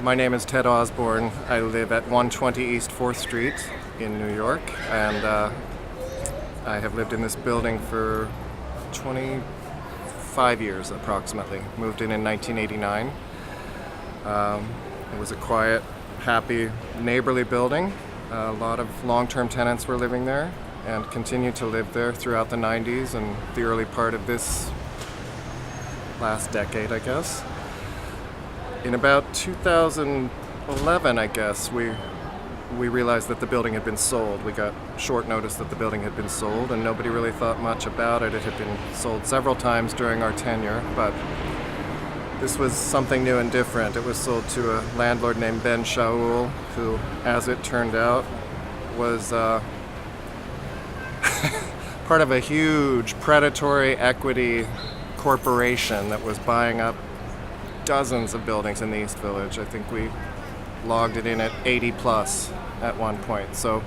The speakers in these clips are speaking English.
My name is Ted Osborne. I live at 120 East 4th Street in New York, and I have lived in this building for 25 years approximately. Moved in 1989. It was a quiet, happy, neighborly building. A lot of long-term tenants were living there and continued to live there throughout the 90s and the early part of this last decade, I guess. In about 2011, I guess, we realized that the building had been sold. We got short notice that the building had been sold, and nobody really thought much about it. It had been sold several times during our tenure, but this was something new and different. It was sold to a landlord named Ben Shaul, who, as it turned out, was part of a huge predatory equity corporation that was buying up dozens of buildings in the East Village. I think we logged it in at 80 plus at one point. So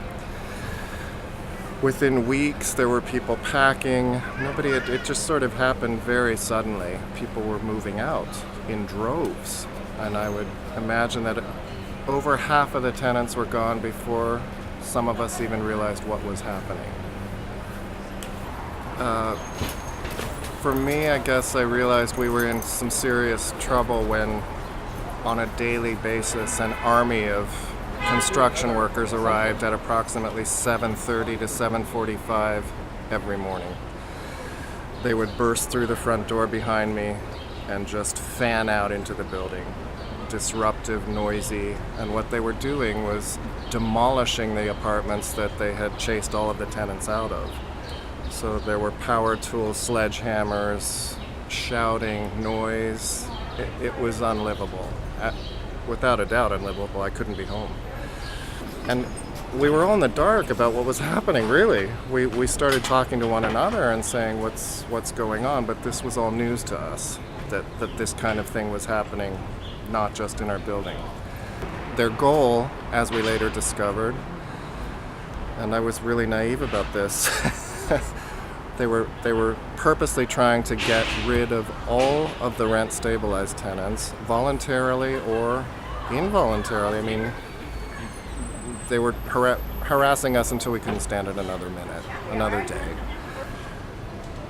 within weeks there were people packing. It just sort of happened very suddenly. People were moving out in droves, and I would imagine that over half of the tenants were gone before some of us even realized what was happening. For me, I guess I realized we were in some serious trouble when, on a daily basis, an army of construction workers arrived at approximately 7:30 to 7:45 every morning. They would burst through the front door behind me and just fan out into the building. Disruptive, noisy, and what they were doing was demolishing the apartments that they had chased all of the tenants out of. So there were power tools, sledgehammers, shouting, noise. It was unlivable. Without a doubt unlivable. I couldn't be home. And we were all in the dark about what was happening, really. We started talking to one another and saying what's going on, but this was all news to us, that this kind of thing was happening, not just in our building. Their goal, as we later discovered, and I was really naive about this, They were purposely trying to get rid of all of the rent-stabilized tenants, voluntarily or involuntarily. I mean, they were harassing us until we couldn't stand it another minute, another day.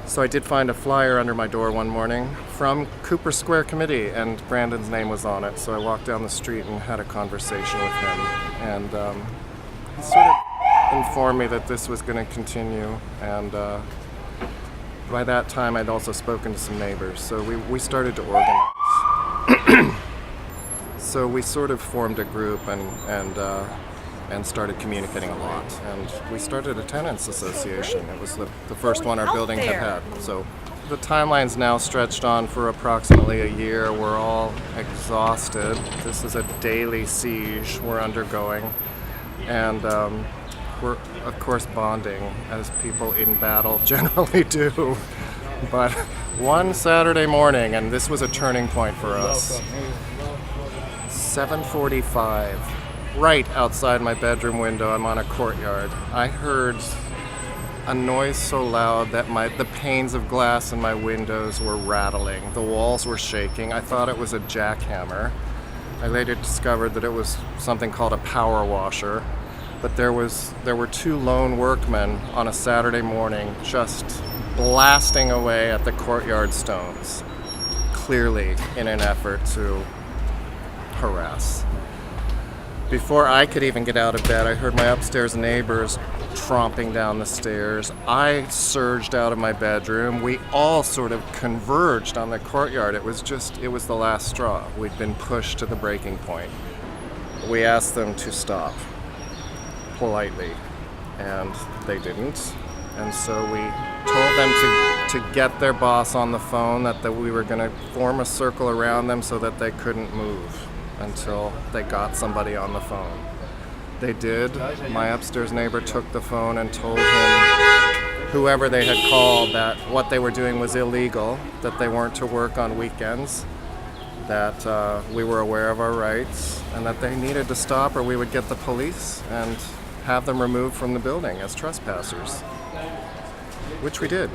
So I did find a flyer under my door one morning from Cooper Square Committee, and Brandon's name was on it. So I walked down the street and had a conversation with him, and he sort of informed me that this was going to continue, and by that time I'd also spoken to some neighbors, so we started to organize. So we sort of formed a group and started communicating a lot, and we started a tenants association. It was the first one our building had. So the timeline's now stretched on for approximately a year. We're all exhausted. This is a daily siege we're undergoing, and we're, of course, bonding, as people in battle generally do. But one Saturday morning, and this was a turning point for us, 7:45, right outside my bedroom window, I'm on a courtyard, I heard a noise so loud that the panes of glass in my windows were rattling. The walls were shaking. I thought it was a jackhammer. I later discovered that it was something called a power washer. But there were two lone workmen on a Saturday morning just blasting away at the courtyard stones, clearly in an effort to harass. Before I could even get out of bed, I heard my upstairs neighbors tromping down the stairs. I surged out of my bedroom. We all sort of converged on the courtyard. It was the last straw. We'd been pushed to the breaking point. We asked them to stop, politely, and they didn't. And so we told them to get their boss on the phone, that we were going to form a circle around them so that they couldn't move until they got somebody on the phone. They did. My upstairs neighbor took the phone and told him, whoever they had called, that what they were doing was illegal, that they weren't to work on weekends, that we were aware of our rights, and that they needed to stop or we would get the police and have them removed from the building as trespassers, which we did.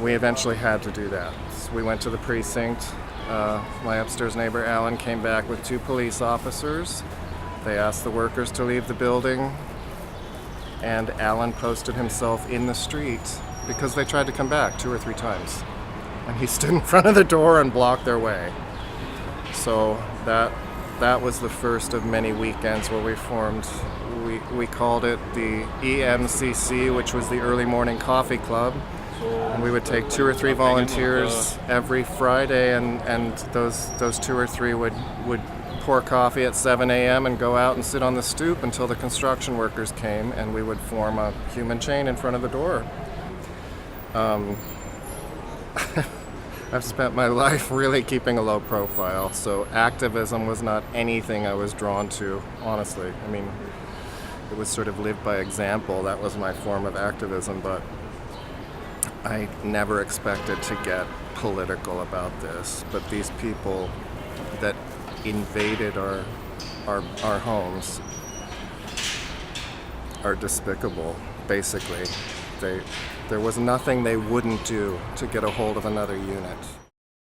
We eventually had to do that. So we went to the precinct, My upstairs neighbor Alan came back with 2 police officers. They asked the workers to leave the building, and Alan posted himself in the street because they tried to come back 2 or 3 times. And he stood in front of the door and blocked their way. So that was the first of many weekends where we formed, we called it the EMCC, which was the Early Morning Coffee Club. And we would take 2 or 3 volunteers every Friday, and those 2 or 3 would pour coffee at 7 a.m. and go out and sit on the stoop until the construction workers came, and we would form a human chain in front of the door. I've spent my life really keeping a low profile, so activism was not anything I was drawn to, honestly. I mean, it was sort of lived by example. That was my form of activism, but I never expected to get political about this. But these people that invaded our homes are despicable, basically. There was nothing they wouldn't do to get a hold of another unit.